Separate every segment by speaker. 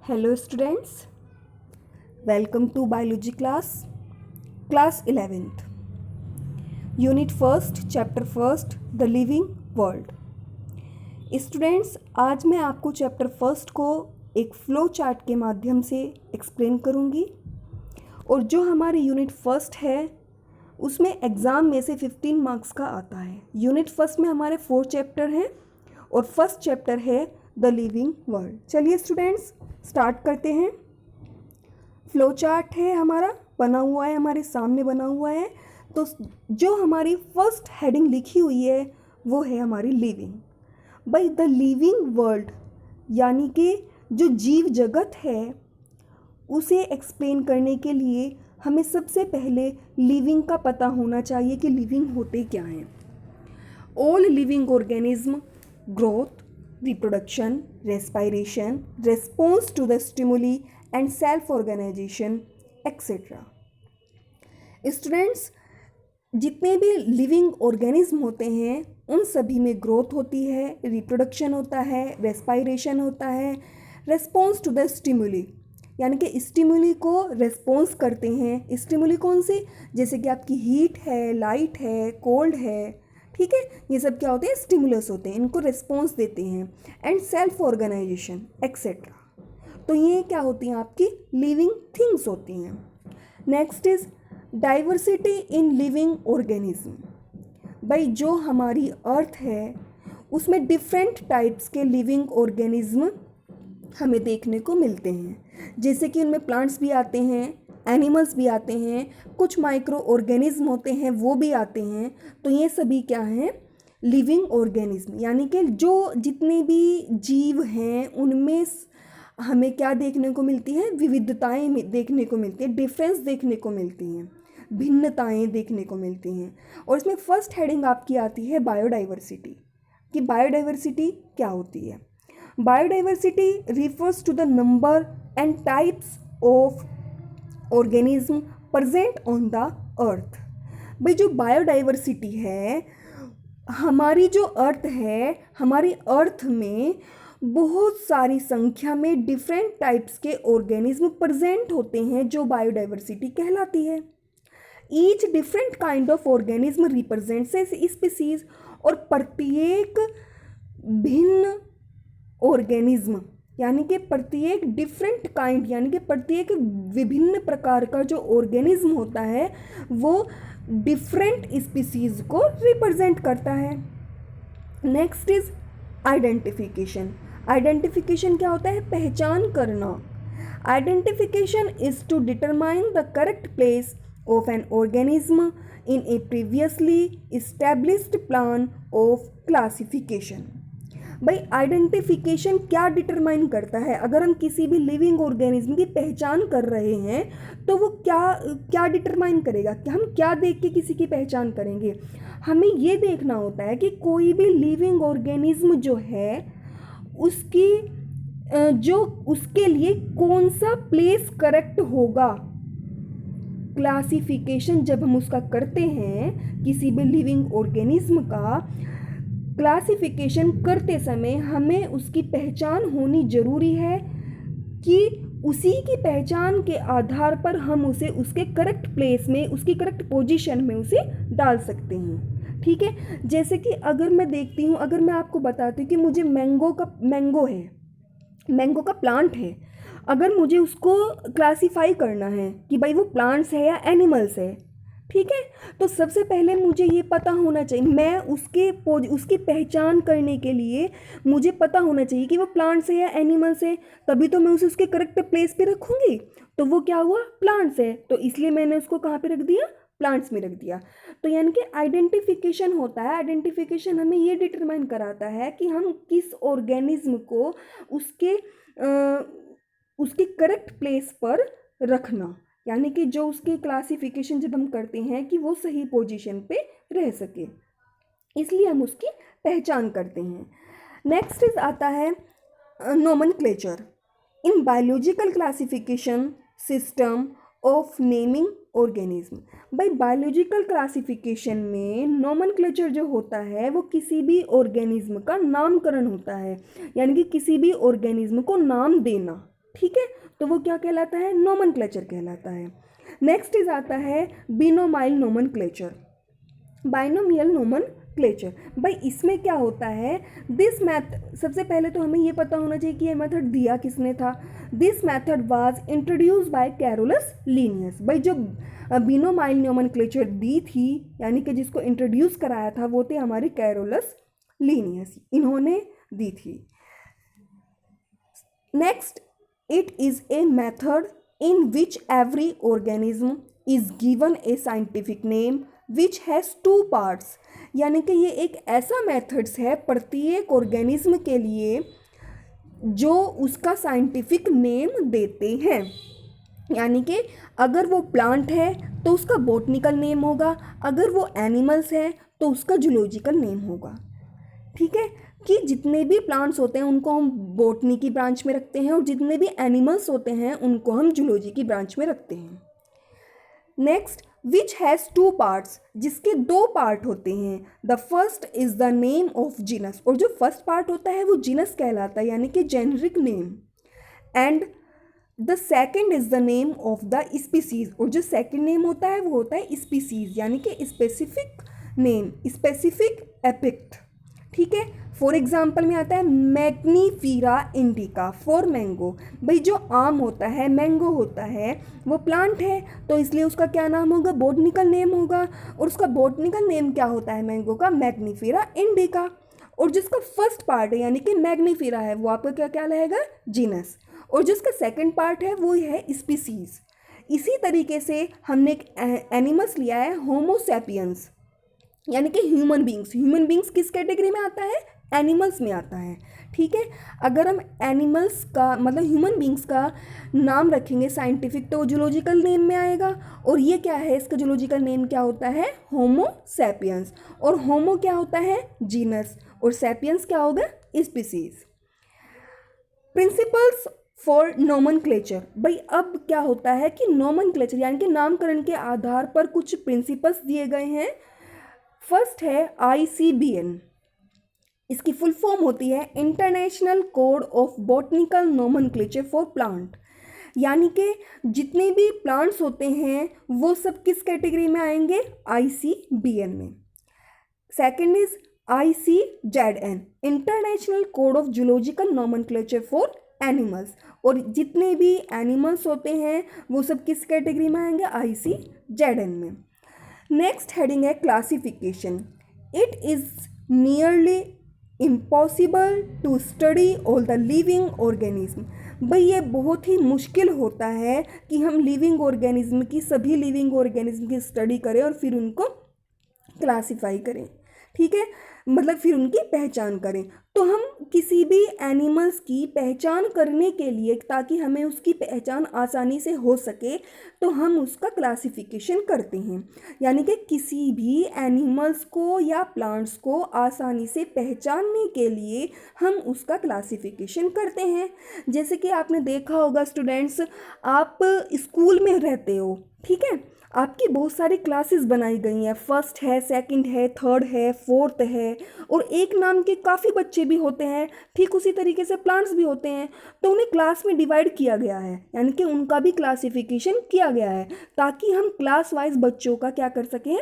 Speaker 1: Hello students, welcome to biology class 11th, unit 1st, chapter 1st, the living world. Students, आज मैं आपको chapter 1st को एक flow chart के माध्यम से एक्सप्लेन करूंगी और जो हमारी यूनिट 1st है उसमें एग्ज़ाम में से 15 मार्क्स का आता है। यूनिट 1st में हमारे 4 चैप्टर हैं और फर्स्ट चैप्टर है द लिविंग वर्ल्ड। चलिए स्टूडेंट्स स्टार्ट करते हैं। फ्लो चार्ट है हमारा, बना हुआ है, हमारे सामने बना हुआ है। तो जो हमारी फर्स्ट हेडिंग लिखी हुई है वो है हमारी living. By the living world यानी कि जो जीव जगत है उसे एक्सप्लेन करने के लिए हमें सबसे पहले लिविंग का पता होना चाहिए कि लिविंग होते क्या हैं। All living organism growth, reproduction, respiration, response to the stimuli and self-organization, etc. Students, जितने भी लिविंग ऑर्गेनिज्म होते हैं उन सभी में ग्रोथ होती है, रिप्रोडक्शन होता है, रेस्पायरेशन होता है, रेस्पॉन्स टू द स्टिमुली यानी कि स्टिमुली को रेस्पॉन्स करते हैं। स्टिमुली कौन से? जैसे कि आपकी हीट है, लाइट है, कोल्ड है, ठीक है, ये सब क्या होते हैं? स्टिमुलस होते हैं, इनको रिस्पॉन्स देते हैं। And self organization etcetera. तो ये क्या होती हैं? आपकी लिविंग थिंग्स होती हैं। Next is diversity in living organism. भाई जो हमारी अर्थ है उसमें डिफरेंट टाइप्स के लिविंग ऑर्गेनिज्म हमें देखने को मिलते हैं। जैसे कि उनमें प्लांट्स भी आते हैं, एनिमल्स भी आते हैं, कुछ माइक्रो ऑर्गेनिज्म होते हैं वो भी आते हैं। तो ये सभी क्या हैं? Living organism. यानी कि जो जितने भी जीव हैं उनमें हमें क्या देखने को मिलती है? विविधताएं देखने को मिलती है, डिफरेंस देखने को मिलती हैं, भिन्नताएं देखने को मिलती हैं। और इसमें फर्स्ट हेडिंग आपकी आती है बायोडाइवर्सिटी, कि बायोडाइवर्सिटी क्या होती है। Biodiversity refers to the number and types of organism present on the earth. भाई जो बायोडाइवर्सिटी है, हमारी जो अर्थ है, हमारी अर्थ में बहुत सारी संख्या में डिफरेंट टाइप्स के ऑर्गेनिज्म प्रेजेंट होते हैं जो बायोडाइवर्सिटी कहलाती है। Each different kind of organism represents a species. और प्रत्येक भिन्न ऑर्गेनिज्म यानी कि प्रत्येक डिफरेंट काइंड यानी कि प्रत्येक विभिन्न प्रकार का जो ऑर्गेनिज्म होता है वो डिफरेंट स्पीसीज को रिप्रेजेंट करता है। Next is identification. आइडेंटिफिकेशन क्या होता है? पहचान करना। Identification is to determine the correct place of an organism in a previously established plan of classification. भाई आइडेंटिफिकेशन क्या डिटरमाइन करता है? अगर हम किसी भी लिविंग ऑर्गेनिज्म की पहचान कर रहे हैं तो वो क्या डिटरमाइन करेगा? कि हम क्या देख के किसी की पहचान करेंगे? हमें ये देखना होता है कि कोई भी लिविंग ऑर्गेनिज्म जो है उसकी जो उसके लिए कौन सा प्लेस करेक्ट होगा। क्लासिफिकेशन जब हम उसका करते हैं किसी भी लिविंग ऑर्गेनिज्म का क्लासिफिकेशन करते समय हमें उसकी पहचान होनी जरूरी है कि उसी की पहचान के आधार पर हम उसे उसके करेक्ट प्लेस में, उसकी करेक्ट पोजीशन में उसे डाल सकते हैं। ठीक है, जैसे कि अगर मैं देखती हूँ, अगर मैं आपको बताती हूँ कि मुझे मैंगो का प्लांट है, अगर मुझे उसको क्लासीफाई करना है कि भाई वो प्लांट्स है या एनिमल्स है, ठीक है, तो सबसे पहले मुझे ये पता होना चाहिए, मैं उसकी पहचान करने के लिए मुझे पता होना चाहिए कि वो प्लांट्स है या एनिमल्स है, तभी तो मैं उसे उसके करेक्ट प्लेस पे रखूँगी। तो वो क्या हुआ? प्लांट्स है, तो इसलिए मैंने उसको कहाँ पे रख दिया? प्लांट्स में रख दिया। तो यानी कि आइडेंटिफिकेशन होता है। आइडेंटिफिकेशन हमें ये डिटरमाइन कराता है कि हम किस ऑर्गेनिज्म को उसके करेक्ट प्लेस पर रखना, यानी कि जो उसके क्लासिफिकेशन जब हम करते हैं कि वो सही पोजीशन पे रह सके, इसलिए हम उसकी पहचान करते हैं। नेक्स्ट इज आता है nomenclature in biological classification system of naming organism. भाई बायोलॉजिकल क्लासिफिकेशन में नोमेनक्लेचर जो होता है वो किसी भी ऑर्गेनिज्म का नामकरण होता है, यानी कि किसी भी ऑर्गेनिज्म को नाम देना। ठीक है, तो वो क्या कहलाता है, नोमेनक्लेचर कहलाता है। नेक्स्ट इज आता है बिनोमाइल नोमेनक्लेचर, बाइनोमियल नोमेनक्लेचर। भाई इसमें क्या होता है, दिस मैथ, सबसे पहले तो हमें ये पता होना चाहिए कि ये मेथड दिया किसने था। This method was introduce by Carolus Linnaeus. भाई जो बिनोमाइल नोमेनक्लेचर दी थी, यानी कि जिसको इंट्रोड्यूस कराया था, वो थे हमारे कैरोलस लीनियस, इन्होंने दी थी। Next, it is a method in which every organism is given a scientific name which has two parts। यानी कि ये एक ऐसा मेथड्स है प्रत्येक ऑर्गेनिज्म के लिए जो उसका साइंटिफिक नेम देते हैं। यानी कि अगर वो प्लांट है तो उसका बॉटनिकल नेम होगा, अगर वो एनिमल्स है तो उसका जूलॉजिकल नेम होगा। ठीक है, कि जितने भी प्लांट्स होते हैं उनको हम बॉटनी की ब्रांच में रखते हैं और जितने भी एनिमल्स होते हैं उनको हम जूलॉजी की ब्रांच में रखते हैं। Next, which has two parts, जिसके दो पार्ट होते हैं। The first is the name of genus, और जो फर्स्ट पार्ट होता है वो जीनस कहलाता है, यानी कि generic name. And the second is the name of the species, और जो सेकेंड नेम होता है वो होता है स्पीसीज, यानी कि स्पेसिफिक नेम, स्पेसिफिक एपिक्ट। ठीक है, फॉर एग्जाम्पल में आता है मैग्नीफीरा इंडिका फॉर मैंगो। भाई जो आम होता है, मैंगो होता है, वो प्लांट है, तो इसलिए उसका क्या नाम होगा, बॉटनिकल नेम होगा। और उसका बॉटनिकल नेम क्या होता है मैंगो का, मैग्नीफीरा इंडिका। और जिसका फर्स्ट पार्ट है यानी कि मैग्नीफीरा है, वो आपका क्या क्या रहेगा, जीनस। और जिसका सेकेंड पार्ट है वो है स्पीसीज। इसी तरीके से हमने एक एनिमल्स लिया है होमोसैपियंस, यानी कि ह्यूमन बींग्स। ह्यूमन बींग्स किस कैटेगरी में आता है, एनिमल्स में आता है। ठीक है, अगर हम एनिमल्स का मतलब ह्यूमन बींग्स का नाम रखेंगे साइंटिफिक तो जूलॉजिकल नेम में आएगा। और ये क्या है, इसका जूलॉजिकल नेम क्या होता है, होमो सैपियंस। और होमो क्या होता है, जीनस, और सैपियंस क्या होगा, स्पीसीज। Principles for nomenclature. भाई अब क्या होता है कि नोमेनक्लेचर यानी कि नामकरण के आधार पर कुछ प्रिंसिपल्स दिए गए हैं। फर्स्ट है ICBN, इसकी फुल फॉर्म होती है international code of botanical nomenclature for plant. यानी कि जितने भी प्लांट्स होते हैं वो सब किस कैटेगरी में आएंगे, ICBN में। Second is ICZN, international code of zoological nomenclature for animals. और जितने भी एनिमल्स होते हैं वो सब किस कैटेगरी में आएंगे, ICZN में। नेक्स्ट हेडिंग है classification. It is nearly impossible to study all the living organism. भाई ये बहुत ही मुश्किल होता है कि हम लिविंग ऑर्गेनिज्म की, सभी लिविंग ऑर्गेनिज्म की स्टडी करें और फिर उनको क्लासीफाई करें। ठीक है, मतलब फिर उनकी पहचान करें। तो हम किसी भी एनिमल्स की पहचान करने के लिए, ताकि हमें उसकी पहचान आसानी से हो सके, तो हम उसका क्लासिफिकेशन करते हैं। यानी कि किसी भी एनिमल्स को या प्लांट्स को आसानी से पहचानने के लिए हम उसका क्लासिफिकेशन करते हैं। जैसे कि आपने देखा होगा स्टूडेंट्स, आप स्कूल में रहते हो, ठीक है, आपकी बहुत सारी क्लासेस बनाई गई हैं, फर्स्ट है, सेकंड है, थर्ड है, फोर्थ है, और एक नाम के काफ़ी बच्चे भी होते हैं। ठीक उसी तरीके से प्लांट्स भी होते हैं, तो उन्हें क्लास में डिवाइड किया गया है, यानी कि उनका भी क्लासिफिकेशन किया गया है, ताकि हम क्लास वाइज बच्चों का क्या कर सकें,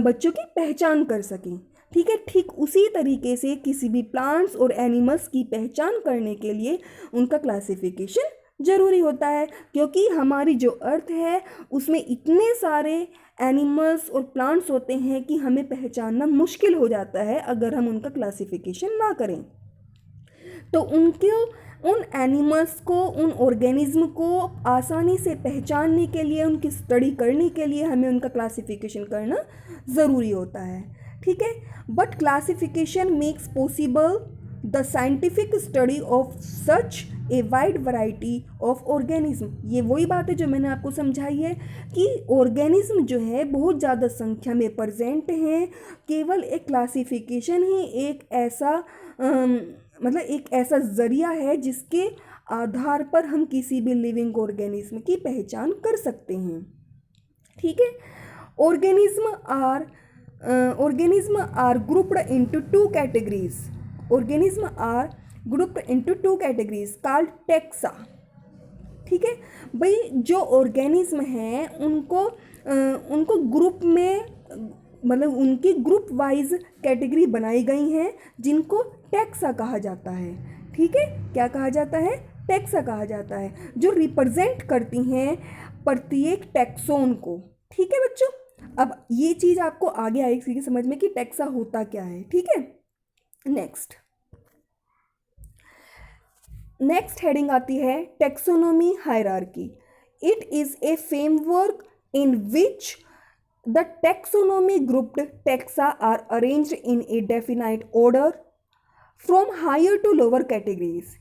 Speaker 1: बच्चों की पहचान कर सकें। ठीक है, ठीक उसी तरीके से किसी भी प्लांट्स और एनिमल्स की पहचान करने के लिए उनका क्लासिफिकेशन ज़रूरी होता है, क्योंकि हमारी जो अर्थ है उसमें इतने सारे एनिमल्स और प्लांट्स होते हैं कि हमें पहचानना मुश्किल हो जाता है अगर हम उनका क्लासिफिकेशन ना करें। तो उन एनिमल्स को, उन ऑर्गेनिज्म को आसानी से पहचानने के लिए, उनकी स्टडी करने के लिए हमें उनका क्लासिफिकेशन करना ज़रूरी होता है। ठीक है, but classification makes possible the scientific study of such a wide variety of organism. ये वही बात है जो मैंने आपको समझाई है कि ऑर्गेनिज्म जो है बहुत ज़्यादा संख्या में प्रेजेंट हैं। केवल एक क्लासिफिकेशन ही एक ऐसा मतलब एक ऐसा ज़रिया है जिसके आधार पर हम किसी भी लिविंग ऑर्गेनिज्म की पहचान कर सकते हैं। ठीक है, organism are grouped into two categories. Organisms are grouped into two categories called taxa. ठीक है भाई। जो ऑर्गेनिज्म हैं उनको ग्रुप में, मतलब उनकी ग्रुप वाइज कैटेगरी बनाई गई हैं जिनको टैक्सा कहा जाता है। ठीक है, क्या कहा जाता है? टैक्सा कहा जाता है, जो रिप्रेजेंट करती हैं प्रत्येक टैक्सोन को। ठीक है बच्चों, अब ये चीज़ आपको आगे आएगी समझ में कि टैक्सा होता क्या है। ठीक है, नेक्स्ट हेडिंग आती है taxonomy hierarchy. It is a framework in which the taxonomy grouped taxa are arranged in a definite order from higher to lower categories.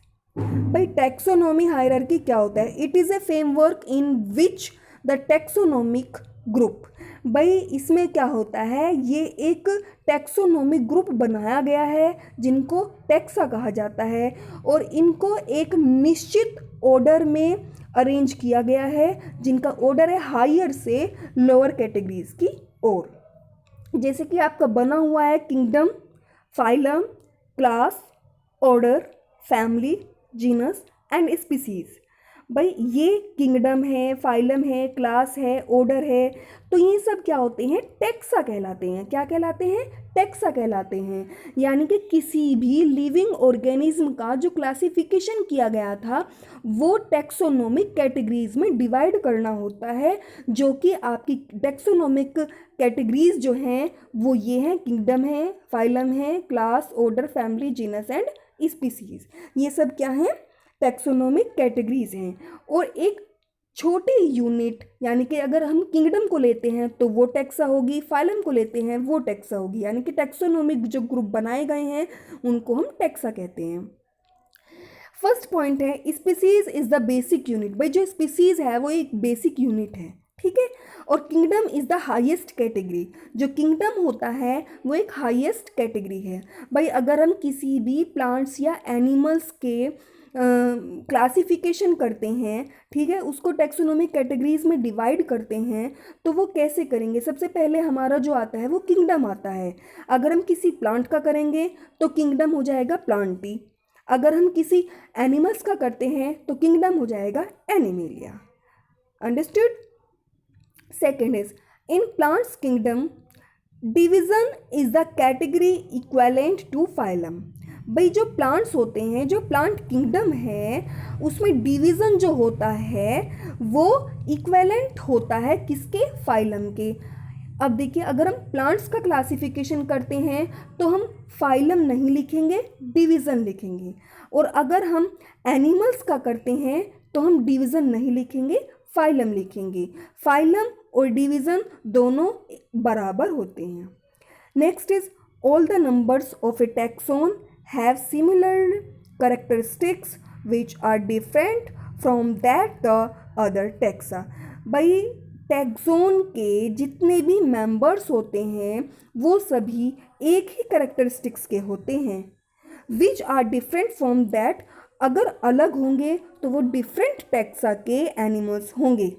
Speaker 1: भाई टैक्सोनॉमी हायरार्की क्या होता है? It is a framework in which the taxonomic group. भाई इसमें क्या होता है, ये एक टैक्सोनॉमिक ग्रुप बनाया गया है जिनको टैक्सा कहा जाता है और इनको एक निश्चित ऑर्डर में अरेंज किया गया है जिनका ऑर्डर है हायर से लोअर कैटेगरीज की ओर। जैसे कि आपका बना हुआ है kingdom, phylum, class, order, family, genus and species. भाई ये किंगडम है, फाइलम है, क्लास है, ऑर्डर है, तो ये सब क्या होते हैं? टैक्सा कहलाते हैं। क्या कहलाते हैं? टैक्सा कहलाते हैं। यानी कि किसी भी लिविंग ऑर्गेनिज्म का जो क्लासिफिकेशन किया गया था वो टैक्सोनॉमिक कैटेगरीज में डिवाइड करना होता है, जो कि आपकी टैक्सोनॉमिक कैटेगरीज जो हैं वो ये हैं, किंगडम है, फाइलम है, class, order, family, genus and species. ये सब क्या हैं? टैक्सोनॉमिक कैटेगरीज हैं। और एक छोटी यूनिट, यानी कि अगर हम किंगडम को लेते हैं तो वो टैक्सा होगी, फाइलम को लेते हैं वो टैक्सा होगी। यानी कि टैक्सोनॉमिक जो ग्रुप बनाए गए हैं उनको हम टैक्सा कहते हैं। फर्स्ट पॉइंट है species is the basic unit. भाई जो स्पीसीज है वो एक बेसिक यूनिट है, ठीक है। और kingdom is the highest category. जो किंगडम होता है वो एक हाईएस्ट कैटेगरी है। भाई अगर हम किसी भी प्लांट्स या एनिमल्स के क्लासिफिकेशन करते हैं, ठीक है, उसको टैक्सोनॉमिक कैटेगरीज में डिवाइड करते हैं, तो वो कैसे करेंगे? सबसे पहले हमारा जो आता है वो किंगडम आता है। अगर हम किसी प्लांट का करेंगे तो किंगडम हो जाएगा प्लांटी। अगर हम किसी एनिमल्स का करते हैं तो किंगडम हो जाएगा animalia. Understood? Second is in plants kingdom division is the category equivalent to phylum. भाई जो प्लांट्स होते हैं, जो प्लांट किंगडम है, उसमें डिवीज़न जो होता है वो इक्विवेलेंट होता है किसके? फाइलम के। अब देखिए अगर हम प्लांट्स का क्लासिफिकेशन करते हैं तो हम फाइलम नहीं लिखेंगे, डिवीज़न लिखेंगे। और अगर हम एनिमल्स का करते हैं तो हम डिवीज़न नहीं लिखेंगे, फाइलम लिखेंगे। फाइलम और डिवीज़न दोनों बराबर होते हैं। Next is all the numbers of A taxon have similar characteristics which are different from that the other taxa। भाई टैक्सोन के जितने भी मेंबर्स होते हैं वो सभी एक ही कैरेक्टरिस्टिक्स के होते हैं। which are different from that, अगर अलग होंगे तो वो डिफरेंट टैक्सा के एनिमल्स होंगे।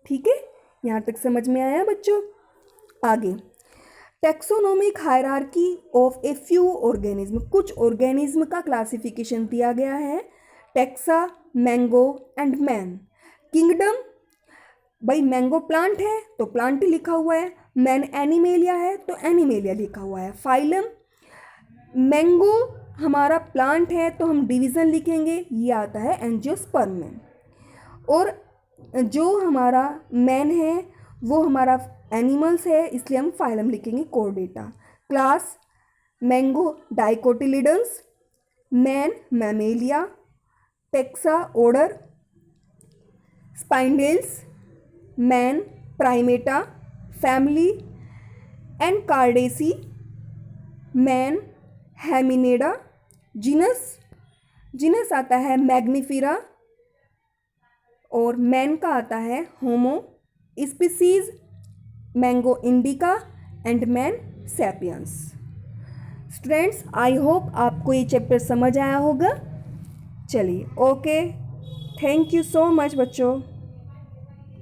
Speaker 1: ठीक है, यहाँ तक समझ में आया बच्चों? आगे taxonomic hierarchy of a few organism. कुछ ऑर्गेनिज्म का क्लासिफिकेशन दिया गया है, taxa, mango and man. Kingdom, भाई मैंगो प्लांट है तो प्लांट ही लिखा हुआ है, मैन एनिमेलिया है तो एनिमेलिया लिखा हुआ है। फाइलम, मैंगो हमारा प्लांट है तो हम डिवीज़न लिखेंगे, ये आता है एंजियोस्पर्म में। और जो हमारा मैन है वो हमारा एनिमल्स है, इसलिए हम फाइलम लिखेंगे, Chordata. Class, mango dicotyledons, man Mammalia, taxa order Sapindales, man Primata, family Anacardiaceae, man Hominidae. Genus आता है मैग्निफिरा और मैन का आता है Homo. Species mango indica and man sapiens. Students I hope आपको ये चैप्टर समझ आया होगा। चलिए okay, thank you so much बच्चों।